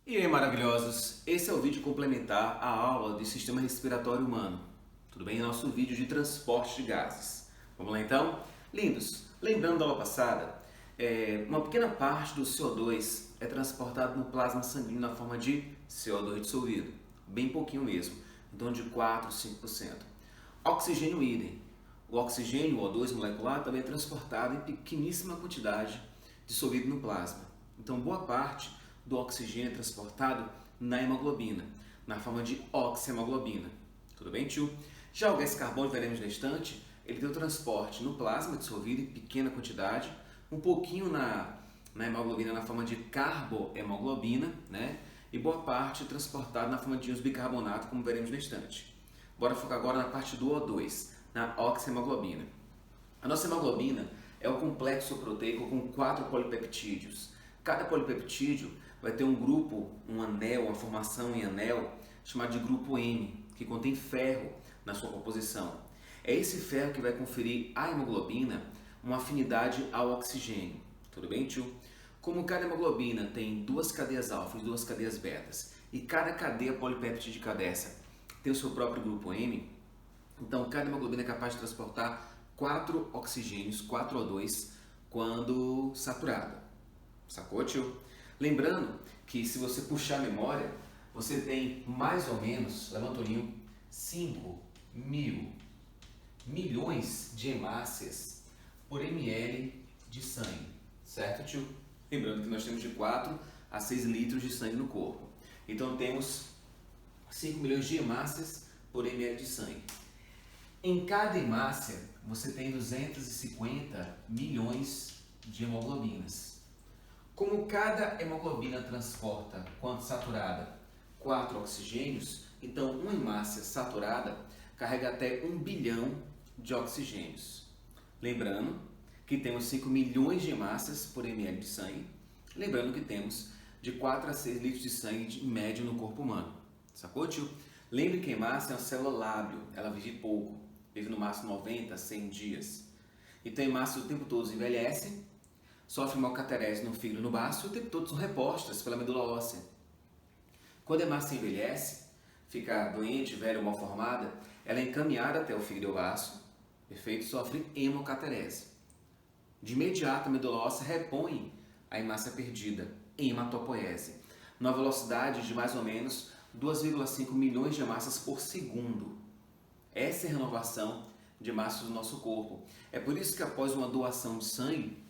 E aí, maravilhosos! Esse é o vídeo complementar à aula de sistema respiratório humano. Tudo bem? Nosso vídeo de transporte de gases. Vamos lá então? Lindos! Lembrando da aula passada, uma pequena parte do CO2 é transportado no plasma sanguíneo na forma de CO2 dissolvido. Bem pouquinho mesmo, em torno de 4 a 5%. Oxigênio idem. O oxigênio, o O2 molecular, também é transportado em pequeníssima quantidade dissolvido no plasma. Então, boa parte do oxigênio é transportado na hemoglobina, na forma de oxihemoglobina. Tudo bem, tio? Já o gás carbônico, veremos na estante, ele tem o transporte no plasma dissolvido em pequena quantidade, um pouquinho na hemoglobina na forma de carbohemoglobina, né? E boa parte transportado na forma de íons bicarbonato, como veremos na estante. Bora focar agora na parte do O2, na oxihemoglobina. A nossa hemoglobina é o complexo proteico com 4 polipeptídeos. Cada polipeptídeo vai ter um grupo, um anel, uma formação em anel, chamado de grupo M, que contém ferro na sua composição. É esse ferro que vai conferir à hemoglobina uma afinidade ao oxigênio. Tudo bem, tio? Como cada hemoglobina tem duas cadeias alfa e duas cadeias betas, e cada cadeia polipeptídica dessa tem o seu próprio grupo M, então cada hemoglobina é capaz de transportar 4 oxigênios, 4 O2, quando saturada. Sacou, tio? Lembrando que se você puxar a memória, você tem mais ou menos, levanta o olhinho, 5 mil milhões de hemácias por ml de sangue. Certo, tio? Lembrando que nós temos de 4 a 6 litros de sangue no corpo. Então temos 5 milhões de hemácias por ml de sangue. Em cada hemácia, você tem 250 milhões de hemoglobinas. Como cada hemoglobina transporta, quando saturada, 4 oxigênios, então uma hemácia saturada carrega até 1 bilhão de oxigênios. Lembrando que temos 5 milhões de hemácias por ml de sangue. Lembrando que temos de 4 a 6 litros de sangue em média no corpo humano. Sacou, tio? Lembre que a hemácia é uma célula lábil, ela vive pouco, vive no máximo 90 a 100 dias. Então a hemácia o tempo todo envelhece, sofre malcaterese no fígado e no baço e o tempo todo são repostas pela medula óssea. Quando a hemácia envelhece, fica doente, velha ou mal formada, ela é encaminhada até o fígado e o baço, perfeito? Sofre hemocaterese. De imediato a medula óssea repõe a hemácia perdida, hematopoese, numa velocidade de mais ou menos 2,5 milhões de hemácias por segundo. Essa é a renovação de hemácias do nosso corpo. É por isso que após uma doação de sangue,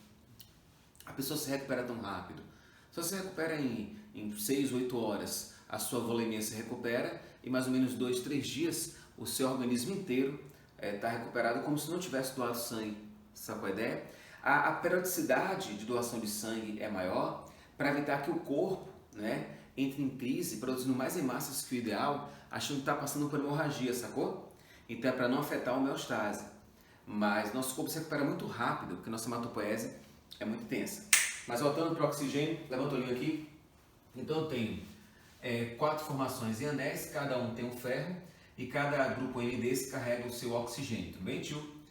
a pessoa se recupera tão rápido. Só se recupera em 6, 8 horas. A sua volemia se recupera e mais ou menos 2, 3 dias o seu organismo inteiro está recuperado como se não tivesse doado sangue. Sabe qual é a ideia? A periodicidade de doação de sangue é maior para evitar que o corpo, né, entre em crise, produzindo mais hemácias que o ideal, achando que está passando por hemorragia, sacou? Então é para não afetar a homeostase. Mas nosso corpo se recupera muito rápido, porque nossa hematopoese é muito intensa. Mas voltando para o oxigênio, levanta o olhinho aqui. Então eu tenho 4 formações em anéis, cada um tem um ferro e cada grupo M desse carrega o seu oxigênio, tudo bem, tio?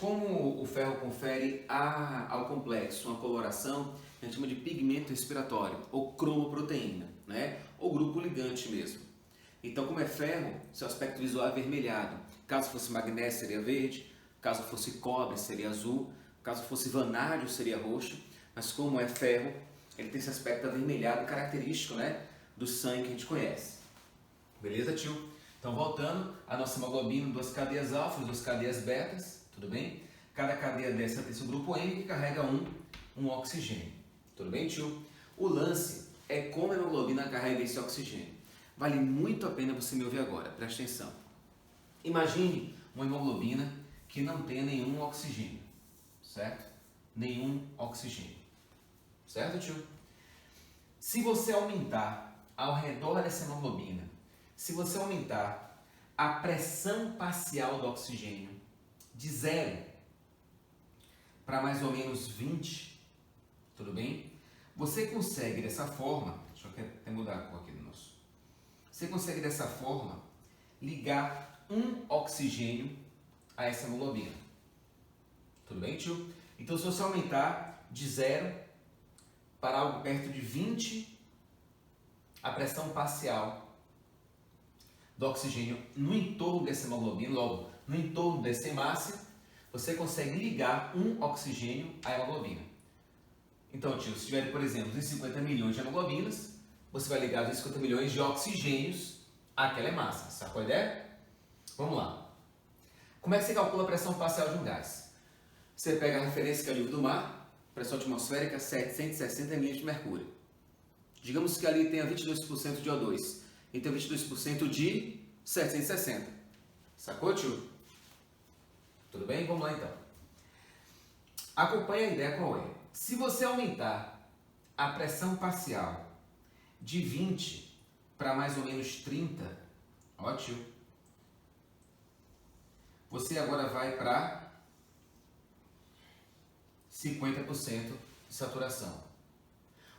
Como o ferro confere ao complexo uma coloração, a gente chama de pigmento respiratório, ou cromoproteína, né? Ou grupo ligante mesmo. Então, como é ferro, seu aspecto visual é avermelhado. Caso fosse magnésio, seria verde. Caso fosse cobre, seria azul. Caso fosse vanádio, seria roxo. Mas como é ferro, ele tem esse aspecto avermelhado característico, né, do sangue que a gente conhece. Beleza, tio? Então, voltando, a nossa hemoglobina, 2 cadeias alfa, 2 cadeias betas, tudo bem? Cada cadeia dessa tem seu grupo M que carrega um oxigênio. Tudo bem, tio? O lance é como a hemoglobina carrega esse oxigênio. Vale muito a pena você me ouvir agora, presta atenção. Imagine uma hemoglobina que não tenha nenhum oxigênio, certo? Nenhum oxigênio, certo, tio? Se você aumentar ao redor dessa hemoglobina, se você aumentar a pressão parcial do oxigênio de 0 para mais ou menos 20, tudo bem? Você consegue dessa forma, deixa eu até mudar a cor aqui do nosso. Você consegue dessa forma ligar um oxigênio a essa hemoglobina. Tudo bem, tio? Então, se você aumentar de 0 para algo perto de 20, a pressão parcial do oxigênio no entorno dessa hemoglobina, logo, no entorno dessa hemácia, você consegue ligar um oxigênio à hemoglobina. Então, tio, se tiver, por exemplo, 250 milhões de hemoglobinas, você vai ligar 250 milhões de oxigênios àquela hemácia. Sacou a ideia? Vamos lá. Como é que você calcula a pressão parcial de um gás? Você pega a referência que é o nível do mar, pressão atmosférica 760 milímetros de mercúrio. Digamos que ali tenha 22% de O2 e tem 22% de 760. Sacou, tio? Tudo bem? Vamos lá então. Acompanhe a ideia qual é. Se você aumentar a pressão parcial de 20 para mais ou menos 30, ótimo. Você agora vai para 50% de saturação.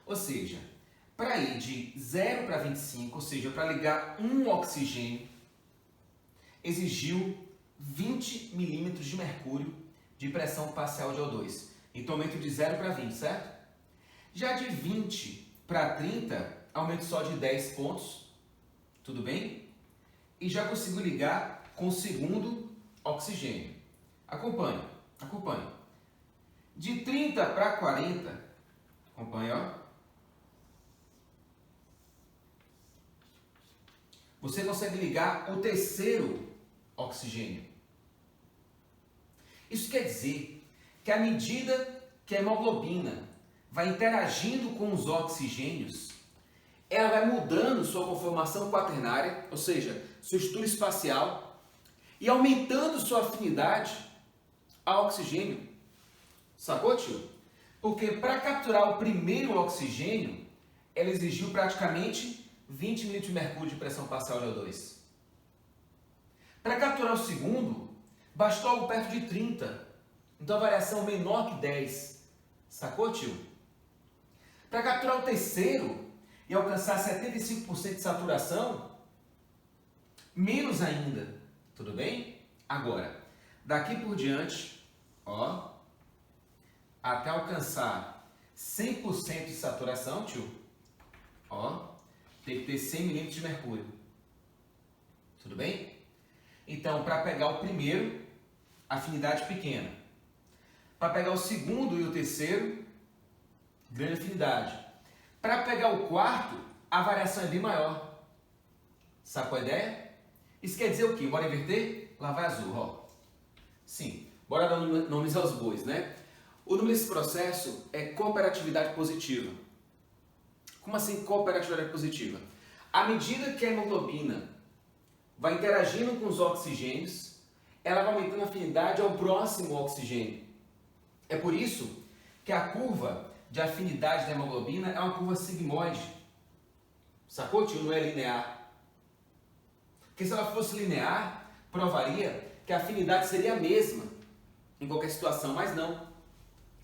Ou seja, para ir de 0 para 25, ou seja, para ligar um oxigênio, exigiu 20 milímetros de mercúrio de pressão parcial de O2. Então, aumento de 0 para 20, certo? Já de 20 para 30, aumento só de 10 pontos, tudo bem? E já consigo ligar com o segundo oxigênio. Acompanhe, acompanhe. De 30 para 40, acompanhe, ó. Você consegue ligar o terceiro oxigênio. Isso quer dizer que à medida que a hemoglobina vai interagindo com os oxigênios, ela vai mudando sua conformação quaternária, ou seja, sua estrutura espacial, e aumentando sua afinidade ao oxigênio. Sacou, tio? Porque para capturar o primeiro oxigênio, ela exigiu praticamente 20 milímetros de mercúrio de pressão parcial de O2. Para capturar o segundo, bastou algo perto de 30. Então a variação menor que 10. Sacou, tio? Para capturar o terceiro e alcançar 75% de saturação, menos ainda. Tudo bem? Agora, daqui por diante, ó, até alcançar 100% de saturação, tio, ó, tem que ter 100 milímetros de mercúrio. Tudo bem? Então, para pegar o primeiro, afinidade pequena. Para pegar o segundo e o terceiro, grande afinidade. Para pegar o quarto, a variação é bem maior. Sacou a ideia? Isso quer dizer o quê? Bora inverter? Lá vai azul, ó. Sim, bora dar nomes aos bois, né? O nome desse processo é cooperatividade positiva. Como assim cooperatividade positiva? À medida que a hemoglobina vai interagindo com os oxigênios, ela vai aumentando a afinidade ao próximo oxigênio. É por isso que a curva de afinidade da hemoglobina é uma curva sigmoide. Sacou, tio? Não é linear. Porque se ela fosse linear, provaria que a afinidade seria a mesma em qualquer situação, mas não.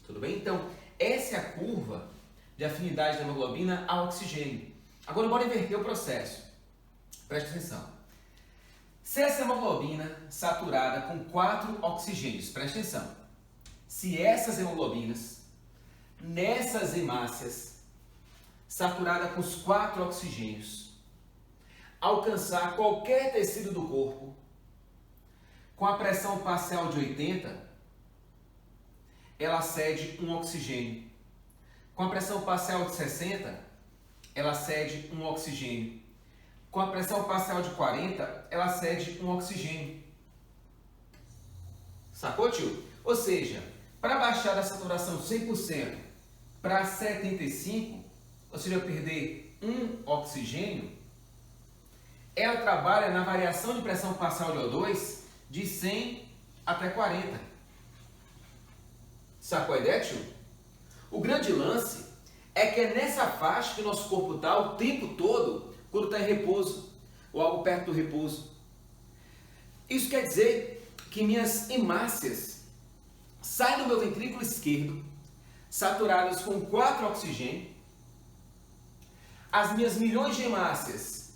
Tudo bem? Então, essa é a curva de afinidade da hemoglobina ao oxigênio. Agora, bora inverter o processo. Preste atenção. Se essa hemoglobina saturada com 4 oxigênios, preste atenção. Se essas hemoglobinas, nessas hemácias, saturada com os 4 oxigênios, alcançar qualquer tecido do corpo com a pressão parcial de 80, ela cede um oxigênio. Com a pressão parcial de 60, ela cede um oxigênio. Com a pressão parcial de 40, ela cede um oxigênio. Sacou, tio? Ou seja, para baixar da saturação 100% para 75%, ou seja, perder um oxigênio, ela trabalha na variação de pressão parcial de O2 de 100 até 40. Sacou a ideia, tio? O grande lance é que é nessa faixa que o nosso corpo está o tempo todo quando está em repouso ou algo perto do repouso. Isso quer dizer que minhas hemácias saem do meu ventrículo esquerdo saturadas com 4 oxigênios. As minhas milhões de hemácias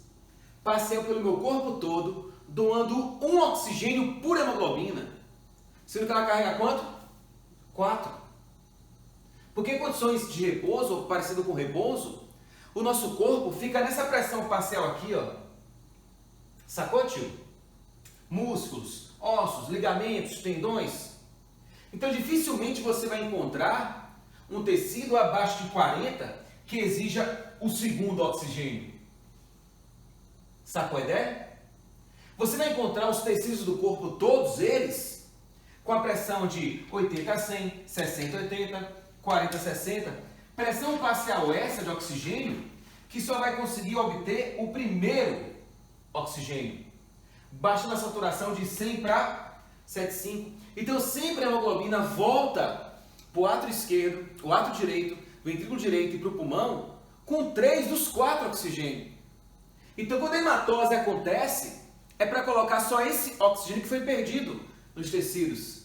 passeiam pelo meu corpo todo doando um oxigênio por hemoglobina. Sendo que ela carrega quanto? 4. Porque em condições de repouso, ou parecido com repouso, o nosso corpo fica nessa pressão parcial aqui, ó. Sacou, tio? Músculos, ossos, ligamentos, tendões. Então, dificilmente você vai encontrar um tecido abaixo de 40 que exija o segundo oxigênio. Sacou a ideia? Você vai encontrar os tecidos do corpo, todos eles, com a pressão de 80 a 100, 60 a 80, 40 a 60. Pressão parcial essa de oxigênio que só vai conseguir obter o primeiro oxigênio, baixando a saturação de 100 para 75. Então sempre a hemoglobina volta para o átrio esquerdo, o átrio direito, o ventrículo direito e para o pulmão com 3 dos 4 oxigênios. Então quando a hematose acontece, é para colocar só esse oxigênio que foi perdido nos tecidos.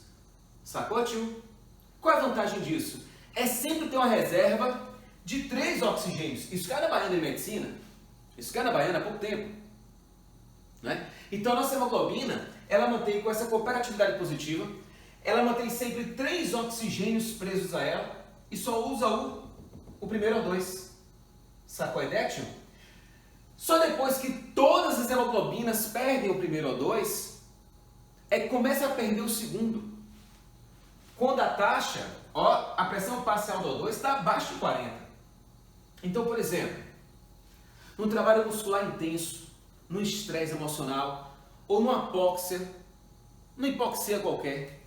Sacou, tio? Qual é a vantagem disso? É sempre ter uma reserva de 3 oxigênios. Isso cai na Baiana de Medicina. Isso cai na Baiana há pouco tempo. Né? Então a nossa hemoglobina, ela mantém com essa cooperatividade positiva, ela mantém sempre 3 oxigênios presos a ela e só usa o primeiro O2. Sacou a ideia, tio? Só depois que todas as hemoglobinas perdem o primeiro O2, é que começa a perder o segundo. Quando a taxa, ó, a pressão parcial do O2 está abaixo de 40. Então, por exemplo, num trabalho muscular intenso, num estresse emocional ou numa hipoxia qualquer,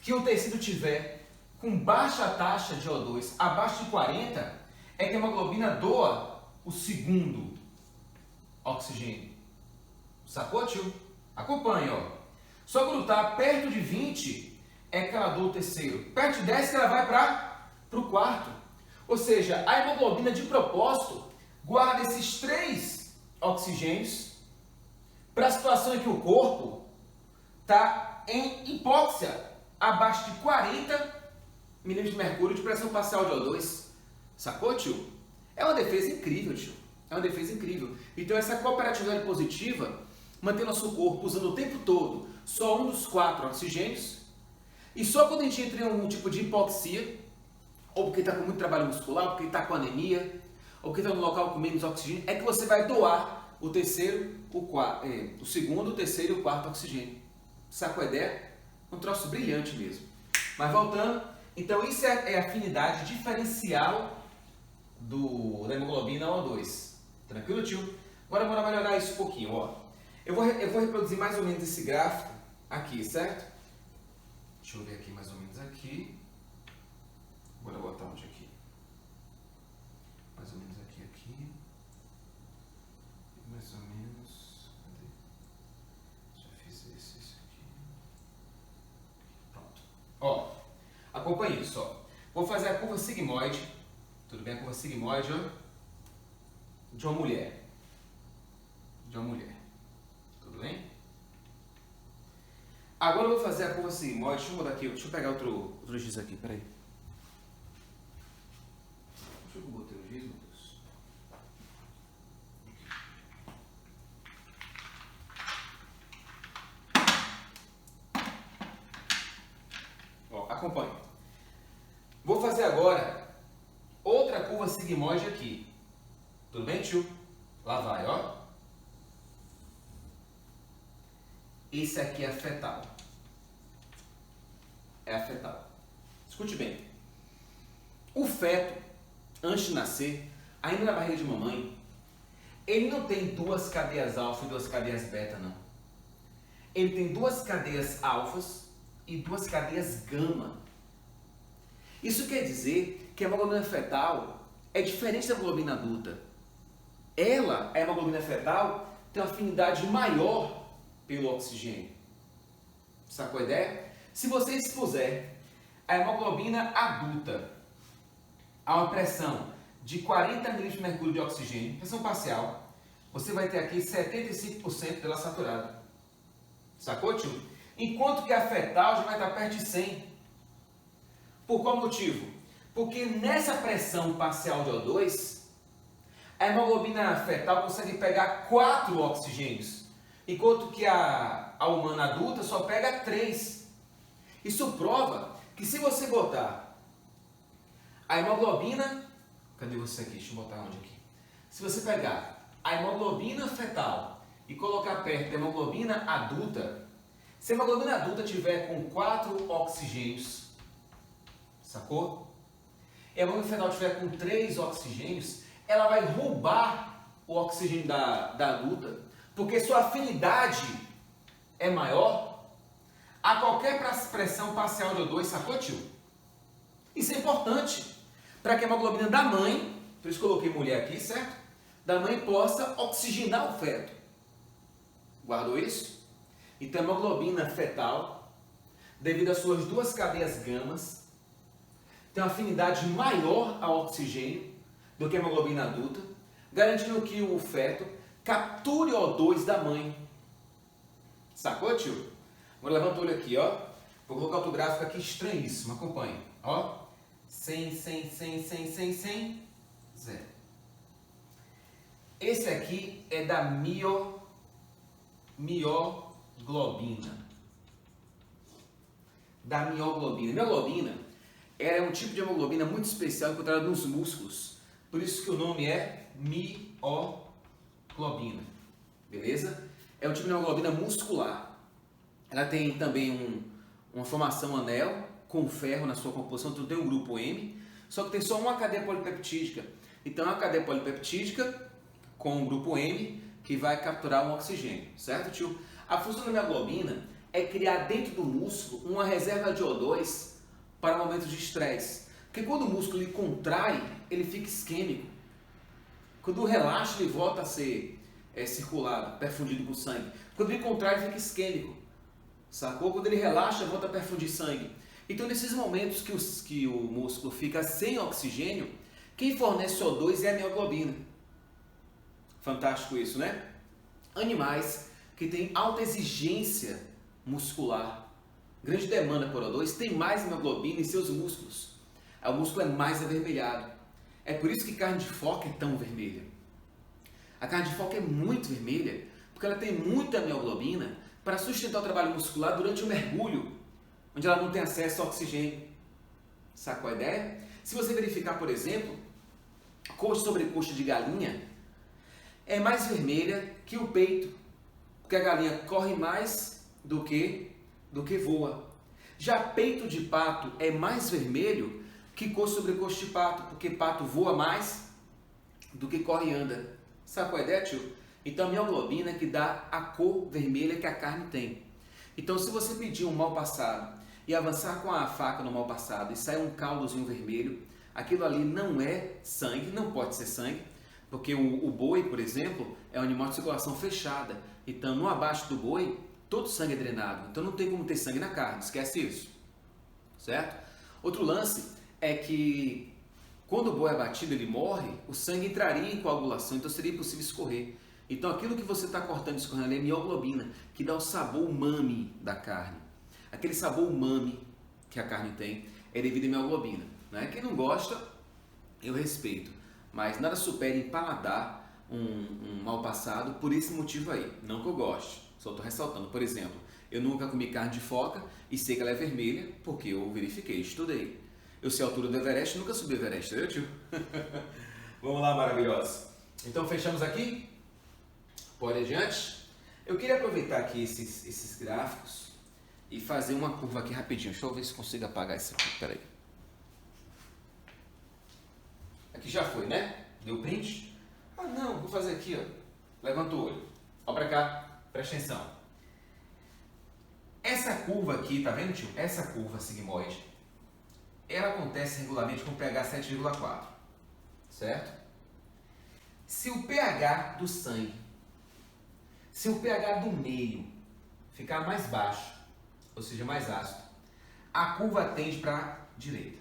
que o tecido tiver com baixa taxa de O2, abaixo de 40, é que a hemoglobina doa o segundo oxigênio. Sacou, tio? Acompanha, ó. Só quando está perto de 20 é que ela doa o terceiro. Perto de 10 que ela vai para o quarto. Ou seja, a hemoglobina de propósito guarda esses 3 oxigênios para a situação em que o corpo está em hipóxia, abaixo de 40 milímetros de mercúrio de pressão parcial de O2. Sacou, tio? É uma defesa incrível, tio. É uma defesa incrível. Então essa cooperatividade positiva mantém nosso corpo usando o tempo todo só um dos 4 oxigênios, e só quando a gente entra em um tipo de hipoxia, ou porque está com muito trabalho muscular, ou porque está com anemia, ou porque está num local com menos oxigênio, é que você vai doar o terceiro, o segundo, o terceiro e o quarto oxigênio. Sacou a ideia? Um troço brilhante mesmo. Mas voltando, então isso é a afinidade diferencial da hemoglobina O2. Tranquilo, tio? Agora bora melhorar isso um pouquinho, ó. Eu vou reproduzir mais ou menos esse gráfico aqui, certo? Deixa eu ver aqui mais ou menos aqui. Bora botar onde aqui? Mais ou menos aqui. Mais ou menos. Cadê? Já fiz esse aqui. Pronto. Ó, acompanhe isso, ó. Vou fazer a curva sigmoide. Tudo bem? A curva sigmoide, ó. De uma mulher. Tudo bem? Agora eu vou fazer a curva sigmoide. Deixa eu mudar aqui. Deixa eu pegar outro giz aqui. Peraí. Deixa eu botar o giz, meu Deus. Ó, acompanhe. Vou fazer agora outra curva sigmoide aqui. Tudo bem, tio? Lá vai, ó. Esse aqui é a fetal. É a fetal. Escute bem. O feto, antes de nascer, ainda na barriga de mamãe, ele não tem 2 cadeias alfa e 2 cadeias beta, não. Ele tem 2 cadeias alfas e 2 cadeias gama. Isso quer dizer que a hemoglobina fetal é diferente da hemoglobina adulta. Ela, a hemoglobina fetal, tem uma afinidade maior pelo oxigênio. Sacou a ideia? Se você expuser a hemoglobina adulta a uma pressão de 40 milímetros de mercúrio de oxigênio, pressão parcial, você vai ter aqui 75% dela saturada. Sacou, tio? Enquanto que a fetal já vai estar perto de 100. Por qual motivo? Porque nessa pressão parcial de O2, a hemoglobina fetal consegue pegar 4 oxigênios, enquanto que a humana adulta só pega 3. Isso prova que se você botar a hemoglobina... Cadê você aqui? Deixa eu botar onde aqui? Se você pegar a hemoglobina fetal e colocar perto da hemoglobina adulta, se a hemoglobina adulta tiver com 4 oxigênios, sacou? E a hemoglobina fetal tiver com 3 oxigênios, ela vai roubar o oxigênio da adulta, porque sua afinidade é maior a qualquer pressão parcial de O2, sacou, tio? Isso é importante para que a hemoglobina da mãe, por isso coloquei mulher aqui, certo? Da mãe possa oxigenar o feto. Guardou isso? Então a hemoglobina fetal, devido às suas 2 cadeias gamas, tem uma afinidade maior ao oxigênio do que a hemoglobina adulta, garantindo que o feto capture O2 da mãe. Sacou, tio? Agora levanta o olho aqui, ó. Vou colocar outro gráfico aqui estranhíssimo, acompanhe. Ó, 100, 100, 100, 100, 100, 100, 0. Esse aqui é da mioglobina. Da mioglobina. Mioglobina é um tipo de hemoglobina muito especial encontrada nos músculos. Por isso que o nome é mioglobina. Beleza? É um tipo de hemoglobina muscular. Ela tem também uma formação anel com ferro na sua composição, então tem um grupo M, só que tem só uma cadeia polipeptídica. Então é uma cadeia polipeptídica com um grupo M que vai capturar um oxigênio, certo, tio? A função da mioglobina é criar dentro do músculo uma reserva de O2 para momentos de estresse. Porque quando o músculo ele contrai, ele fica isquêmico. Quando relaxa, ele volta a ser circulado, perfundido com sangue. Quando ele contrai, ele fica isquêmico. Sacou? Quando ele relaxa, volta a perfundir sangue. Então, nesses momentos que o músculo fica sem oxigênio, quem fornece O2 é a mioglobina. Fantástico isso, né? Animais que têm alta exigência muscular, grande demanda por O2, tem mais hemoglobina em seus músculos. O músculo é mais avermelhado. É por isso que carne de foca é tão vermelha. A carne de foca é muito vermelha porque ela tem muita hemoglobina para sustentar o trabalho muscular durante o mergulho, onde ela não tem acesso ao oxigênio. Sacou a ideia? Se você verificar, por exemplo, coxa sobre coxa de galinha é mais vermelha que o peito, porque a galinha corre mais do que voa. Já peito de pato é mais vermelho que coxa sobre coxa de pato, porque pato voa mais do que corre e anda. Sacou a ideia, tio? Então a mioglobina é que dá a cor vermelha que a carne tem. Então se você pedir um mal passado e avançar com a faca no mal passado e sair um caldozinho vermelho, aquilo ali não é sangue, não pode ser sangue, porque o boi, por exemplo, é um animal de circulação fechada. Então no abaixo do boi, todo o sangue é drenado. Então não tem como ter sangue na carne, esquece isso. Certo? Outro lance é que quando o boi é abatido, ele morre, o sangue entraria em coagulação, então seria impossível escorrer. Então aquilo que você está cortando e escorrendo ali é mioglobina, que dá o sabor umami da carne. Aquele sabor umami que a carne tem é devido à mioglobina. Né? Quem não gosta, eu respeito. Mas nada supera em paladar um mal passado por esse motivo aí. Não que eu goste, só estou ressaltando. Por exemplo, eu nunca comi carne de foca e sei que ela é vermelha porque eu verifiquei, estudei. Eu sei a altura do Everest, nunca subi o Everest, entendeu, tio? Vamos lá, maravilhosos. Então fechamos aqui? Pode adiante? Eu queria aproveitar aqui esses gráficos e fazer uma curva aqui rapidinho. Deixa eu ver se consigo apagar isso aqui, peraí. Aqui já foi, né? Deu print? Ah não, vou fazer aqui, ó. Levanta o olho. Ó pra cá, presta atenção. Essa curva aqui, tá vendo, tio? Essa curva sigmoide, ela acontece regularmente com pH 7,4, certo? Se o pH do sangue, se o pH do meio ficar mais baixo, ou seja, mais ácido, a curva tende para a direita.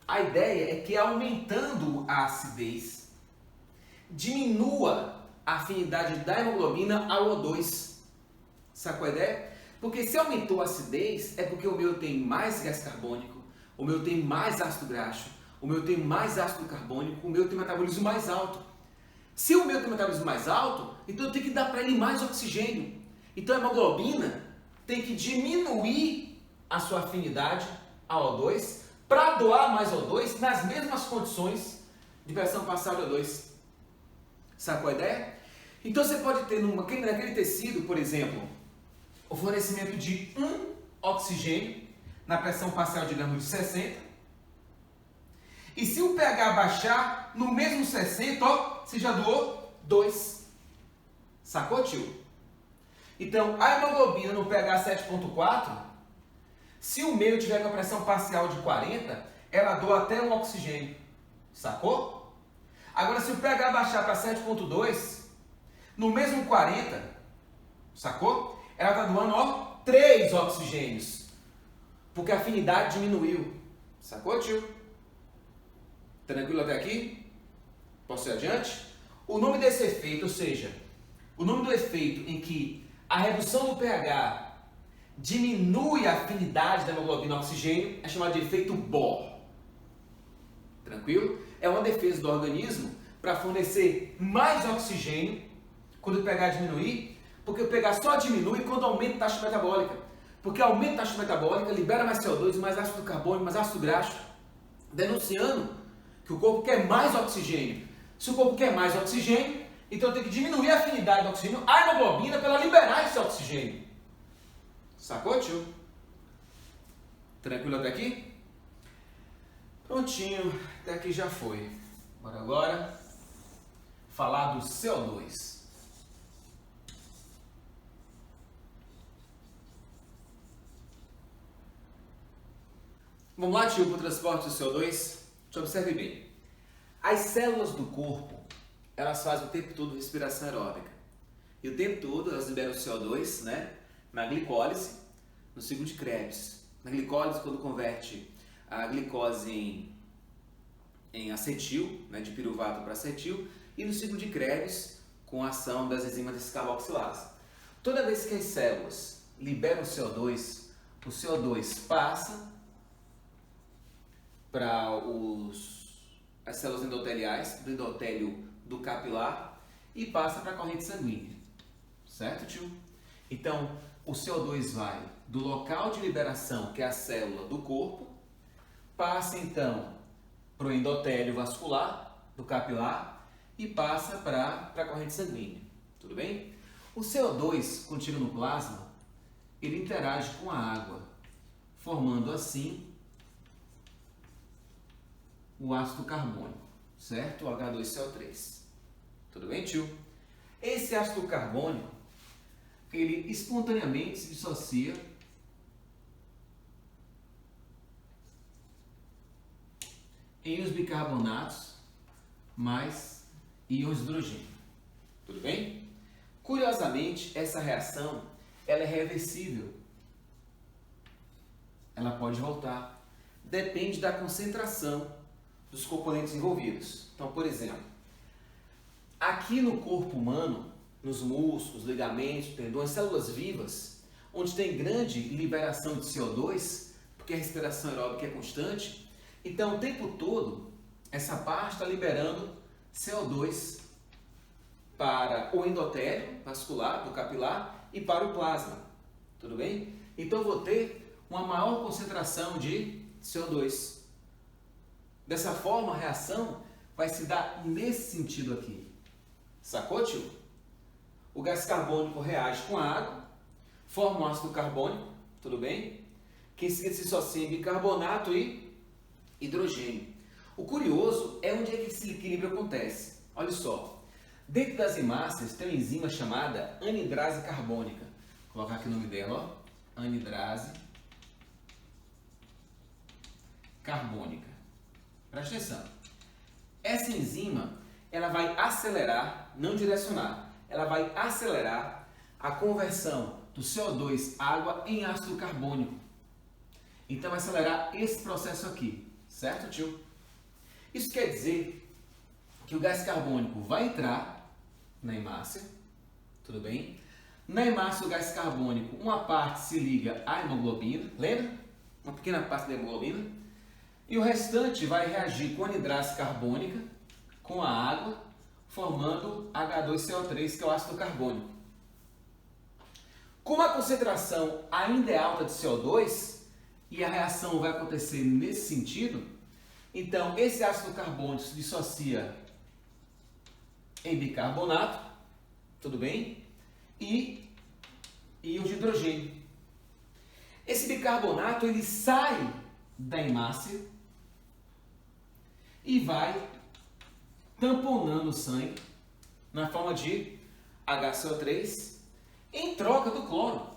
A ideia é que aumentando a acidez, diminua a afinidade da hemoglobina ao O2. Sacou a ideia? Porque se aumentou a acidez, é porque o meu tem mais gás carbônico, o meu tem mais ácido graxo, o meu tem mais ácido carbônico, o meu tem metabolismo mais alto. Se o meu tem metabolismo mais alto, então eu tenho que dar para ele mais oxigênio. Então a hemoglobina tem que diminuir a sua afinidade ao O2 para doar mais O2 nas mesmas condições de pressão parcial de O2. Sacou a ideia? Então você pode ter naquele tecido, por exemplo, o fornecimento de um oxigênio na pressão parcial, digamos, de 60. E se o pH baixar no mesmo 60, ó, você já doou 2. Sacou, tio? Então, a hemoglobina no pH 7.4, se o meio tiver com a pressão parcial de 40, ela doa até um oxigênio. Sacou? Agora, se o pH baixar para 7.2, no mesmo 40, sacou? Ela está doando, ó, 3 oxigênios. Porque a afinidade diminuiu. Sacou, tio? Tranquilo até aqui? Posso ir adiante? O nome desse efeito, ou seja, o nome do efeito em que a redução do pH diminui a afinidade da hemoglobina ao oxigênio é chamado de efeito Bohr. Tranquilo? É uma defesa do organismo para fornecer mais oxigênio quando o pH diminuir, porque o pH só diminui quando aumenta a taxa metabólica. Porque aumenta a taxa metabólica, libera mais CO2, mais ácido carbônico, mais ácido graxo, denunciando que o corpo quer mais oxigênio. Se o corpo quer mais oxigênio, então tem que diminuir a afinidade do oxigênio, a hemoglobina, para ela liberar esse oxigênio. Sacou, tio? Tranquilo até aqui? Prontinho, até aqui já foi. Bora agora falar do CO2. Vamos lá, tio, para o transporte do CO2? Te observe bem. As células do corpo, elas fazem o tempo todo respiração aeróbica. E o tempo todo elas liberam CO2, né? Na glicólise, no ciclo de Krebs. Na glicólise, quando converte a glicose em acetil, né? De piruvato para acetil. E no ciclo de Krebs, com a ação das enzimas descarboxilase. Toda vez que as células liberam CO2, o CO2 passa para as células endoteliais, do endotélio do capilar, e passa para a corrente sanguínea. Certo, tio? Então, o CO2 vai do local de liberação, que é a célula do corpo, passa então para o endotélio vascular do capilar e passa para a corrente sanguínea. Tudo bem? O CO2 contido no plasma, ele interage com a água, formando assim o ácido carbônico, certo? O H2CO3. Tudo bem, tio? Esse ácido carbônico, ele espontaneamente se dissocia em íons bicarbonatos mais íons de hidrogênio. Tudo bem? Curiosamente, essa reação ela é reversível. Ela pode voltar. Depende da concentração dos componentes envolvidos. Então, por exemplo, aqui no corpo humano, nos músculos, ligamentos, tendões, células vivas, onde tem grande liberação de CO2, porque a respiração aeróbica é constante, então o tempo todo essa parte está liberando CO2 para o endotélio vascular, do capilar, e para o plasma. Tudo bem? Então eu vou ter uma maior concentração de CO2. Dessa forma, a reação vai se dar nesse sentido aqui. Sacou, tio? O gás carbônico reage com a água, forma um ácido carbônico, tudo bem? Que em seguida se dissocia em bicarbonato e hidrogênio. O curioso é onde é que esse equilíbrio acontece. Olha só, dentro das hemácias tem uma enzima chamada anidrase carbônica. Vou colocar aqui o nome dela, ó. Anidrase carbônica. Presta atenção. Essa enzima, ela vai acelerar, não direcionar, ela vai acelerar a conversão do CO2 água em ácido carbônico. Então vai acelerar esse processo aqui, certo, tio? Isso quer dizer que o gás carbônico vai entrar na hemácia, tudo bem? Na hemácia do gás carbônico, uma parte se liga à hemoglobina, lembra? Uma pequena parte da hemoglobina. E o restante vai reagir com a anidrase carbônica, com a água, formando H2CO3, que é o ácido carbônico. Como a concentração ainda é alta de CO2, e a reação vai acontecer nesse sentido, então esse ácido carbônico se dissocia em bicarbonato, tudo bem? E íons de hidrogênio. Esse bicarbonato ele sai da hemácia e vai tamponando o sangue na forma de HCO3 em troca do cloro,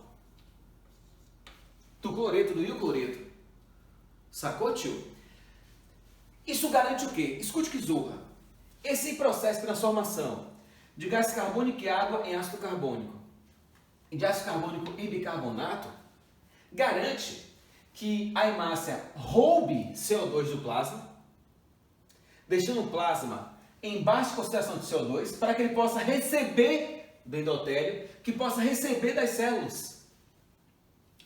do cloreto, do íon cloreto. Sacou, tio? Isso garante o quê? Escute que zorra. Esse processo de transformação de gás carbônico e água em ácido carbônico e de ácido carbônico em bicarbonato garante que a hemácia roube CO2 do plasma, deixando o plasma em baixa concentração de CO2 para que ele possa receber do endotélio, que possa receber das células.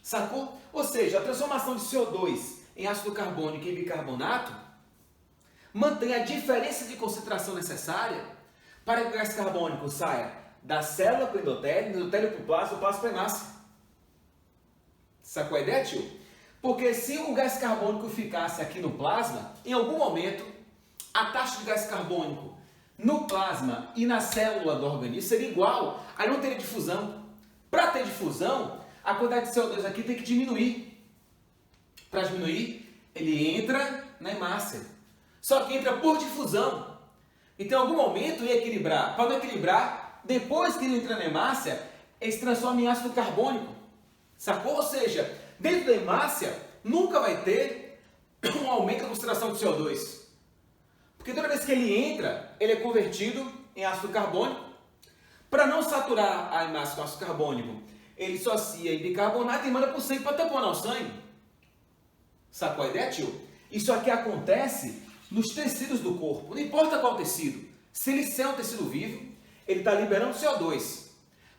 Sacou? Ou seja, a transformação de CO2 em ácido carbônico e em bicarbonato mantém a diferença de concentração necessária para que o gás carbônico saia da célula para o endotélio, do endotélio para o plasma para a hemácia. Sacou a ideia, tio? Porque se o gás carbônico ficasse aqui no plasma, em algum momento, a taxa de gás carbônico no plasma e na célula do organismo seria igual, aí não teria difusão. Para ter difusão, a quantidade de CO2 aqui tem que diminuir. Para diminuir, ele entra na hemácia. Só que entra por difusão. Então, em algum momento, ia equilibrar. Para não equilibrar, depois que ele entra na hemácia, ele se transforma em ácido carbônico. Sacou? Ou seja, dentro da hemácia, nunca vai ter um aumento da concentração de CO2. Porque toda vez que ele entra, ele é convertido em ácido carbônico. Para não saturar a hemácia com ácido carbônico, ele associa em bicarbonato e manda para o sangue para tamponar o sangue. Sacou a ideia, tio? Isso aqui acontece nos tecidos do corpo. Não importa qual tecido. Se ele é um tecido vivo, ele está liberando CO2.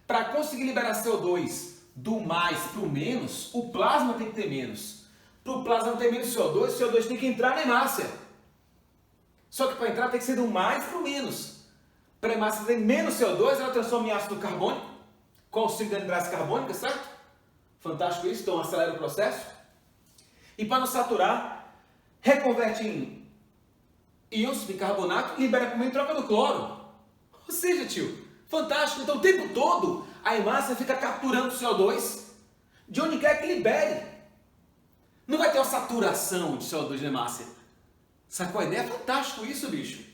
Para conseguir liberar CO2 do mais para o menos, o plasma tem que ter menos. Para o plasma ter menos CO2, o CO2 tem que entrar na hemácia. Só que para entrar tem que ser do mais para o menos. Para a hemácia ter menos CO2, ela transforma em ácido carbônico, com auxílio da anidrase carbônica, certo? Fantástico isso, então acelera o processo. E para não saturar, reconverte em íons, bicarbonato, e libera para o meio em troca do cloro. Ou seja, tio, fantástico. Então o tempo todo a hemácia fica capturando CO2 de onde quer que libere. Não vai ter uma saturação de CO2 na hemácia. Sacou a ideia? É fantástico isso, bicho.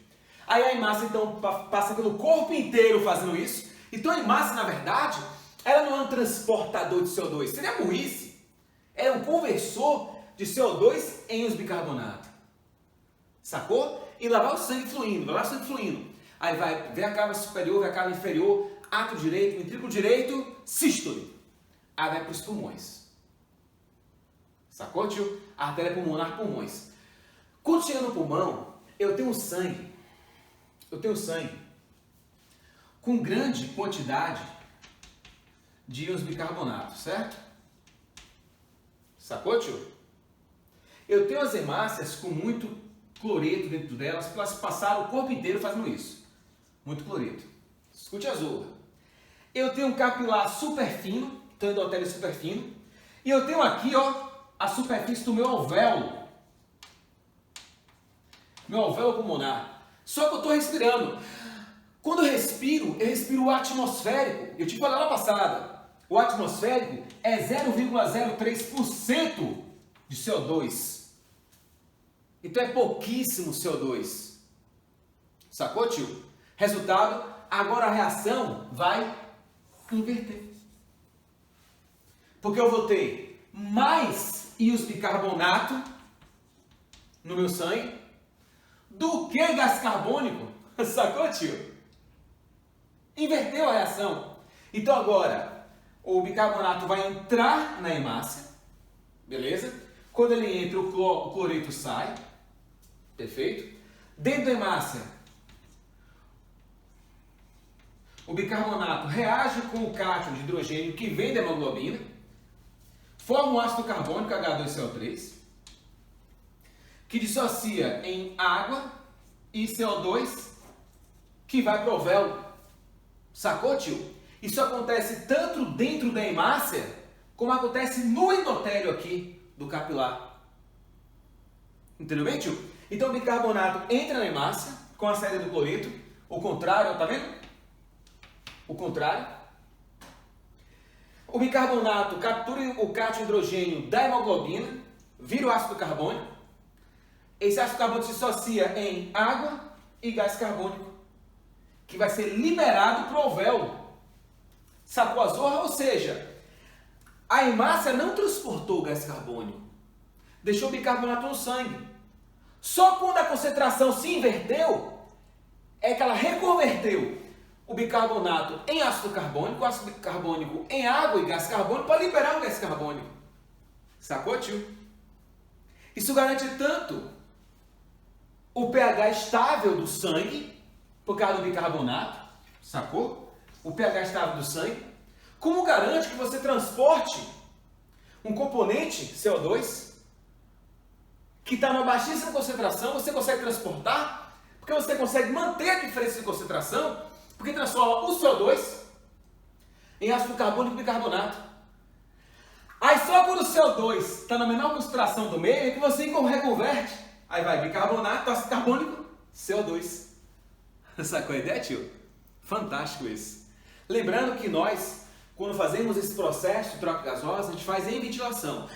Aí a hemácia então passa pelo corpo inteiro fazendo isso. Então a hemácia, na verdade, ela não é um transportador de CO2. Seria burrice. É um conversor de CO2 em íons bicarbonato. Sacou? E lá vai o sangue fluindo, vai lá o sangue fluindo. Aí vai ver a cava superior, vai a cava inferior, átrio direito, ventrículo direito, sístole. Aí vai para os pulmões. Sacou, tio? Artéria pulmonar, pulmões. Quando chega no pulmão, eu tenho sangue com grande quantidade de íons bicarbonato, certo? Sacou, tio? Eu tenho as hemácias com muito cloreto dentro delas, porque elas passaram o corpo inteiro fazendo isso. Muito cloreto. Escute a zorra. Eu tenho um capilar super fino, então endotélio super fino, e eu tenho aqui, ó, a superfície do meu alvéolo. Meu alvéolo pulmonar. Só que eu estou respirando. Quando eu respiro o atmosférico. Eu te falei lá passada. O atmosférico é 0,03% de CO2. Então é pouquíssimo CO2. Sacou, tio? Resultado, agora a reação vai inverter. Porque eu vou ter mais íons bicarbonato no meu sangue do que gás carbônico. Sacou, tio? Inverteu a reação. Então agora, o bicarbonato vai entrar na hemácia, beleza? Quando ele entra, o cloreto sai, perfeito? Dentro da hemácia, o bicarbonato reage com o cátion de hidrogênio que vem da hemoglobina, forma um ácido carbônico, H2CO3, que dissocia em água e CO2, que vai para o alvéolo. Sacou, tio? Isso acontece tanto dentro da hemácia, como acontece no endotélio aqui do capilar. Entendeu bem, tio? Então o bicarbonato entra na hemácia, com a saída do cloreto, O contrário, tá vendo? O contrário. O bicarbonato captura o cátion hidrogênio da hemoglobina, vira o ácido carbônico. Esse ácido carbônico se associa em água e gás carbônico, que vai ser liberado para o alvéolo. Sacou a zorra? Ou seja, a hemácia não transportou o gás carbônico, deixou o bicarbonato no sangue. Só quando a concentração se inverteu, é que ela reconverteu o bicarbonato em ácido carbônico, o ácido carbônico em água e gás carbônico para liberar o gás carbônico. Sacou, tio? Isso garante tanto o pH estável do sangue, por causa do bicarbonato, sacou? O pH estável do sangue, como garante que você transporte um componente CO2 que está numa baixíssima concentração, você consegue transportar, porque você consegue manter a diferença de concentração, porque transforma o CO2 em ácido carbônico e bicarbonato. Aí só quando o CO2 está na menor concentração do meio é que você reconverte. Aí vai bicarbonato, ácido carbônico, CO2. Sacou a ideia, tio? Fantástico isso. Lembrando que nós, quando fazemos esse processo de troca gasosa, a gente faz em ventilação.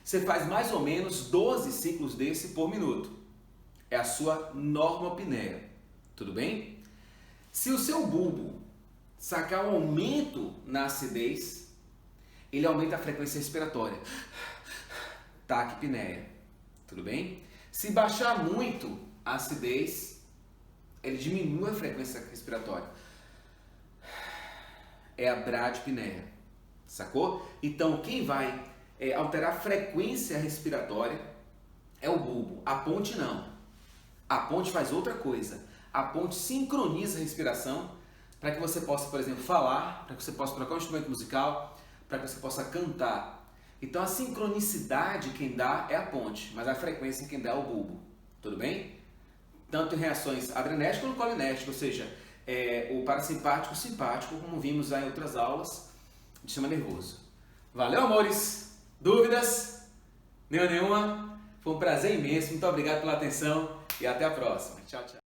Você faz mais ou menos 12 ciclos desse por minuto. É a sua normopneia. Tudo bem? Se o seu bulbo sacar um aumento na acidez, ele aumenta a frequência respiratória. Taquipneia. Tudo bem? Se baixar muito a acidez, ele diminui a frequência respiratória. É a bradipneia. Sacou? Então, quem vai alterar a frequência respiratória é o bulbo. A ponte não. A ponte faz outra coisa. A ponte sincroniza a respiração para que você possa, por exemplo, falar, para que você possa trocar um instrumento musical, para que você possa cantar. Então a sincronicidade quem dá é a ponte, mas a frequência quem dá é o bulbo. Tudo bem? Tanto em reações adrenérgicas quanto colinérgicas, ou seja, o parasimpático, simpático, como vimos já em outras aulas, de sistema nervoso. Valeu, amores! Dúvidas? Nenhuma? Foi um prazer imenso, muito obrigado pela atenção e até a próxima. Tchau, tchau.